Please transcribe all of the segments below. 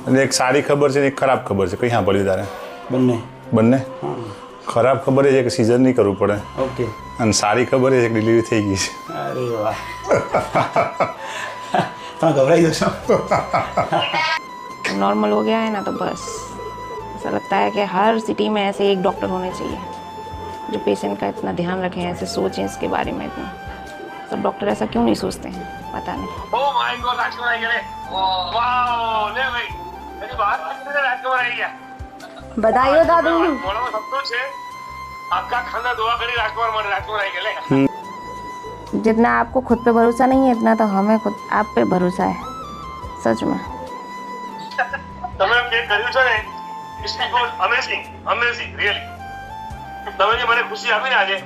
અને એક સારી ખબર છે ને એક ખરાબ ખબર છે, કઈ સાંભળ્યું તારે? બંને. ખરાબ ખબર એ છે કે સિઝર નહીં કરવું પડે. ઓકે. અને સારી ખબર એ છે કે ડિલિવરી થઈ ગઈ છે. अरे वाह તમે घबराई जशो. नॉर्मल हो गया है ना तो बस ऐसा लगता है कि हर सिटी में ऐसे एक डॉक्टर होने चाहिए जो पेशेंट का इतना ध्यान रखें, ऐसे सोचें इसके बारे में इतना. सब डॉक्टर ऐसा क्यों नहीं सोचते हैं, पता नहीं. ओह माय गॉड, राजकुमार आई गए. वाओ ले भाई मेरी बात सुनने राजकुमार आई गया. बधाई हो दादू. बोलो सब कुछ है आपका खाना दुआ करी राजकुमार मारे राजकुमार आई गए. जितना आपको खुद पे भरोसा नहीं है इतना तो हमें खुद आप पे भरोसा है, सच में. તમે જે કર્યું છે ને ઇટ્સ અમેઝિંગ અમેઝિંગ રિયલી. તમે જે મને ખુશી આપી ને આજે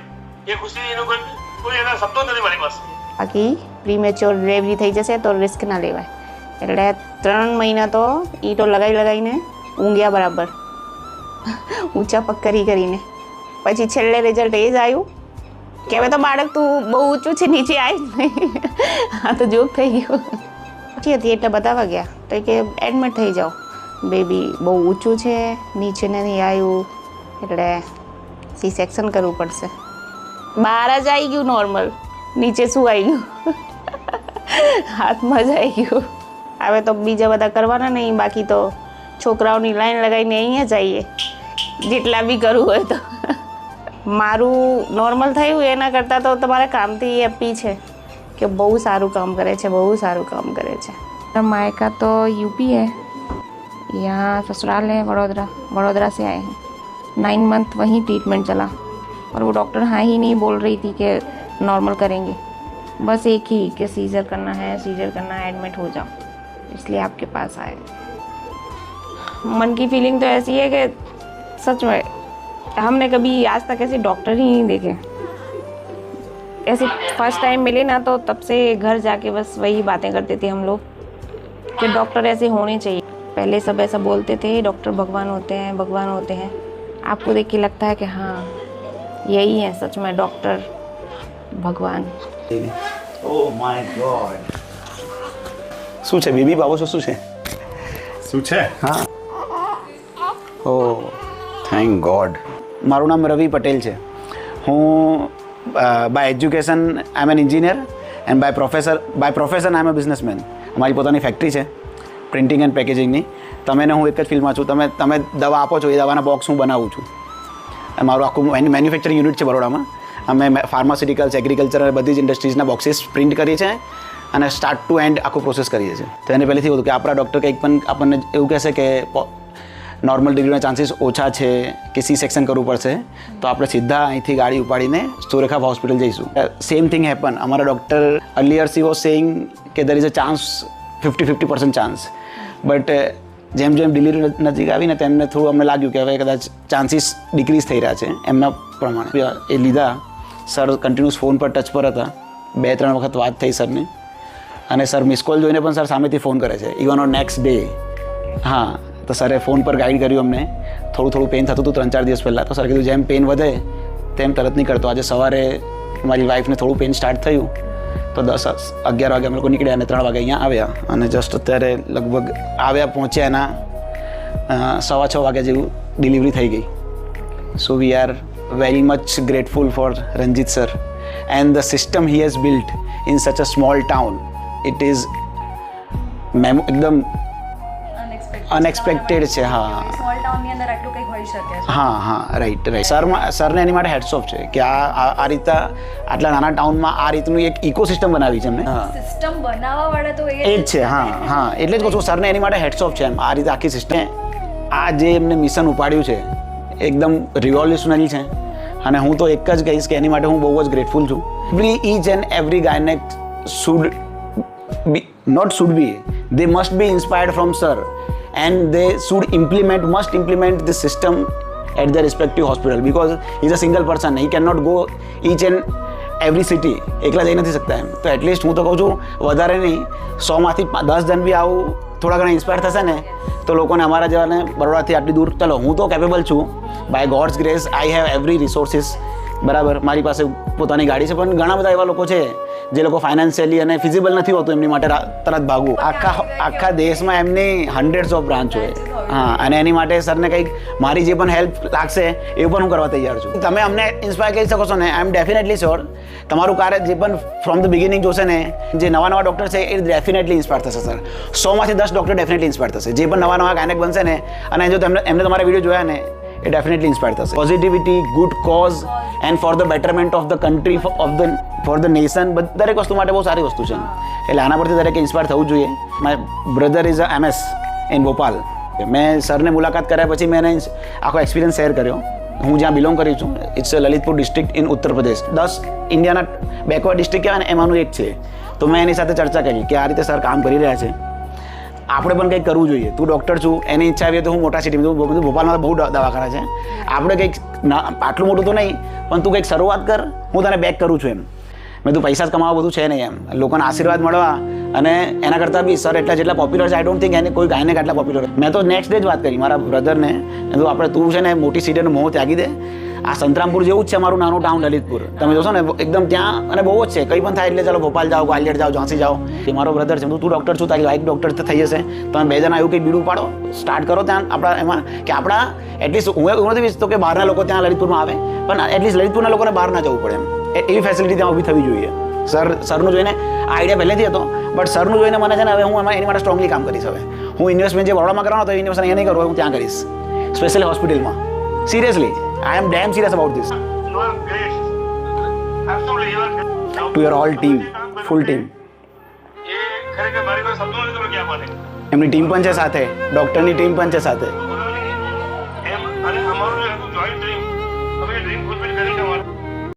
એ ખુશી એનો કોઈ એના શબ્દો નથી મારી પાસે. બાકી પ્રીમેચ્યોર ડિલિવરી થઈ જશે તો રિસ્ક ના લેવાય. એટલે 3 મહિના તો ઈંટો લગાવીને ઊંઘ્યા બરાબર, ઊંચા પગ કરીને. પછી છેલ્લે રિઝલ્ટ એ જ આવ્યું કે હવે તો બાળક તું બહુ ઊંચું છે, નીચે આવી જ નહીં. હા તો જોક થઈ ગયો. પછી હતી એટલે બતાવવા ગયા તો કે એડમિટ થઈ જાઓ, બેબી બહુ ઊંચું છે, નીચે નથી આવ્યું, એટલે સી સેક્શન કરવું પડશે. બહાર જ આવી ગયું નોર્મલ, નીચે શું આવી ગયું, હાથમાં જ આવી ગયું. હવે તો બીજા બધા કરવાના નહીં, બાકી તો છોકરાઓની લાઈન લગાવીને અહીંયા જઈએ જેટલા બી કરવું હોય તો. મારું નોર્મલ થયું એના કરતાં તો તમારા કામથી હેપી છે कि बहुत सारू काम करे छे, बहुत सारू काम करे छे. मायका तो यूपी है, यहाँ ससुराल है वडोदरा से आए हैं. 9 मंथ वहीं ट्रीटमेंट चला और वो डॉक्टर हाँ ही नहीं बोल रही थी कि नॉर्मल करेंगे, बस एक ही कि सीजर करना है, एडमिट हो जाओ, इसलिए आपके पास आए. मन की फीलिंग तो ऐसी है कि सच में हमने कभी आज तक ऐसे डॉक्टर ही नहीं देखे. ऐसे फर्स्ट टाइम मिले ना तो तब से घर जाके बस वही बातें करते थे हम लोग कि डॉक्टर ऐसे होने चाहिए. पहले सब ऐसा बोलते थे डॉक्टर भगवान होते हैं. आपको देख के लगता है कि हाँ यही है सच में डॉक्टर भगवान. Oh my God. શું છે બેબી બાબો છો? શું છે? હા. Oh thank God. મારું નામ રવિ પટેલ છે. હું by education I am an engineer and by profession I am a businessman. અમારી પોતાની ફેક્ટરી છે પ્રિન્ટિંગ એન્ડ પેકેજિંગની. તમે ને હું એક જ ફિલ્ડમાં છું. તમે દવા આપો છો, એ દવાના બોક્સ હું બનાવું છું. મારું આખું મેન્યુફેક્ચરિંગ યુનિટ છે બરોડામાં. અમે ફાર્માસ્યુટિકલ્સ, એગ્રીકલ્ચર અને બધી જ ઇન્ડસ્ટ્રીઝના બોક્સીસ પ્રિન્ટ કરીએ છીએ અને સ્ટાર્ટ ટુ એન્ડ આખું પ્રોસેસ કરીએ છીએ. તો એને પહેલેથી હતું કે આપણા ડૉક્ટર કંઈક પણ આપણને એવું કહેશે કે નોર્મલ ડિલિવરીના ચાન્સીસ ઓછા છે કે સી સેક્શન કરવું પડશે તો આપણે સીધા અહીંથી ગાડી ઉપાડીને સુરેખા હોસ્પિટલ જઈશું. Same thing happen. અમારા doctor earlier she was saying કે there is a chance 50% chance, but જેમ ડિલિવરી નજીક આવીને તેમને થોડું અમને લાગ્યું કે હવે કદાચ ચાન્સીસ ડિક્રીઝ થઈ રહ્યા છે એમના પ્રમાણે. એ લીધા. સર કન્ટિન્યુઅસ ફોન પર ટચ પર હતા. 2-3 વખત વાત થઈ સરની, અને સર મિસ કોલ જોઈને પણ સર સામેથી ફોન કરે છે ઇવન ઓન નેક્સ્ટ ડે. હા, તો સરે ફોન પર ગાઈડ કર્યું અમને. થોડું પેન થતું હતું 3-4 દિવસ પહેલાં. તો સર કીધું જેમ પેન વધે તેમ તરત નહીં કરતો. આજે સવારે મારી વાઈફને થોડું પેન સ્ટાર્ટ થયું તો 10-11 વાગે અમે લોકો નીકળ્યા અને 3 વાગે અહીંયા આવ્યા. અને જસ્ટ અત્યારે લગભગ પહોંચ્યા એના 6:15 વાગ્યા જેવું ડિલિવરી થઈ ગઈ. So we are very much grateful for Ranjit sir and the system he has built in such a small town. It is એકદમ અનએક્સપેક્ટેડ છે. હા, સ્મોલ ટાઉનની અંદર આટલું કંઈક હોઈ શકે છે. હા રાઈટ. સરને એની માટે હેડ્સ ઓફ છે કે આ રીતના આટલા નાના ટાઉનમાં આ રીતનું એક ઇકોસિસ્ટમ બનાવી છે એમને. સિસ્ટમ બનાવવા વાળા તો એ જ છે. હા એટલે જ કહું છું સરને એની માટે હેડ્સ ઓફ છે. એમ આ રીતે આખી સિસ્ટમ, આ જે એમને મિશન ઉપાડ્યું છે એકદમ રિવોલ્યુશનરી છે. અને હું તો એક જ કહીશ કે એની માટે હું બહુ જ ગ્રેટફુલ છું. Each and every gynaec should be they must be inspired from sir and they must implement this system at their respective hospital because he's a single person. He cannot go each and every city. એકલા જઈ નથી શકતા એમ. તો at least હું તો કહું છું વધારે નહીં 100માંથી 10 જણ બી આવું થોડા ઘણા ઇન્સ્પાયર થશે ને તો લોકોને અમારા જેવાને બરોડાથી આટલી દૂર, ચલો હું તો કેપેબલ છું by God's grace. I have every resources. બરાબર, મારી પાસે પોતાની ગાડી છે, પણ ઘણા બધા એવા લોકો છે જે લોકો ફાઇનાન્શિયલી અને ફિઝિબલ નથી હોતું એમની માટે તરત ભાગવું. આખા દેશમાં એમની હંડ્રેડ્સ ઓફ બ્રાન્ચ હોય. હા, અને એની માટે સરને કંઈક મારી જે પણ હેલ્પ લાગશે એ પણ હું કરવા તૈયાર છું. તમે અમને ઇન્સ્પાયર કરી શકો છો ને, આઈ એમ ડેફિનેટલી શ્યોર તમારું કાર્ય જે પણ ફ્રોમ ધ બિગિનિંગ જોશે ને, જે નવા ડૉક્ટર છે એ ડેફિનેટલી ઇન્સ્પાયર થશે સર. 100માંથી 10 ડૉક્ટર ડેફિનેટલી ઇન્સ્પાયર થશે. જે પણ નવા ગાયનેક બનશે ને, અને જો એમને તમારા વિડીયો જોયા ને, એ ડેફિનેટલી ઇન્સ્પાયર થશે. Positivity, good cause and for the betterment of the country, for the nation, દરેક વસ્તુ માટે બહુ સારી વસ્તુ છે. એટલે આના પરથી દરેકે ઇન્સ્પાયર થવું જોઈએ. My brother is a MS in Bhopal. મેં સરને મુલાકાત કર્યા પછી મેં એને આખો એક્સપિરિયન્સ શેર કર્યો. હું જ્યાં બિલોંગ કરું છું, it's Lalitpur district in Uttar Pradesh. 10 ઇન્ડિયાના બેકવર્ડ ડિસ્ટ્રિક્ટ કહેવાય ને, એમાંનું એક છે. તો મેં એની સાથે ચર્ચા કરી કે આ રીતે સર કામ કરી રહ્યા છે, આપણે પણ કંઈક કરવું જોઈએ. તું ડૉક્ટર છું, એની ઈચ્છા આવી તો હું મોટા સિટીમાં, ભોપાલમાં બહુ દવાખાના છે, આપણે કંઈક આટલું મોટું તો નહીં પણ તું કંઈક શરૂઆત કર, હું તને બેક કરું છું એમ. મેં તું પૈસા જ કમાવા બધું છે નહીં એમ, લોકોના આશીર્વાદ મળવા. અને એના કરતાં બી સર જેટલા પોપ્યુલર છે, આઈ ડોન્ટ થિંક એને કોઈ ગાયનેક આટલા પોપ્યુલર. મેં તો નેક્સ્ટ ડે જ વાત કરી મારા બ્રધરને, તું છે ને મોટી સિટીનો મોહ ત્યાગી દે. આ સંતરામપુર જેવું જ છે મારું નાનું ટાઉન લલિતપુર. તમે જોશો ને એકદમ ત્યાં, અને બહુ જ છે, કંઈ પણ થાય એટલે ચાલો ભોપાલ જાઓ, ગ્વાલિયર જાઓ, ઝાંસી જાઓ. એ મારો બ્રધર છે, તું ડૉક્ટર છું, તારી વાઇફ ડૉક્ટર થઈ જશે, તમે 2 જણા એવું કંઈ બીડું પાડો, સ્ટાર્ટ કરો ત્યાં આપણા એમાં, કે આપણા એટલીસ્ટ હું એવું નથી વિચારતો કે બહારના લોકો ત્યાં લલિતપુરમાં આવે, પણ એટલીસ્ટ લલિતપુરના લોકોને બહાર ના જવું પડે એમ, એવી ફેસિલિટી ત્યાં ઊભી થવી જોઈએ. સરનું જોઈને આ આઈડિયા પહેલેથી હતો, બટ સરનું જોઈને મને છે ને હવે હું એમાં એની માટે સ્ટ્રોંગલી કામ કરીશ. હવે હું ઇન્વેસ્ટમેન્ટ જે બરોડામાં કરવાનો હતો, ઇન્વેસ્ટમેન્ટ અહીંયા નહીં કરું, હું ત્યાં કરીશ, સ્પેશિયલી હોસ્પિટલમાં. Seriously, I am damn serious about this. You are great. Absolutely, you are great. To your all team, full team. એ ખરેખર મારી પાસે શબ્દો નથી તમે ક્યાં માટે. એમની ટીમ પણ છે સાથે, ડૉક્ટરની ટીમ પણ છે સાથે.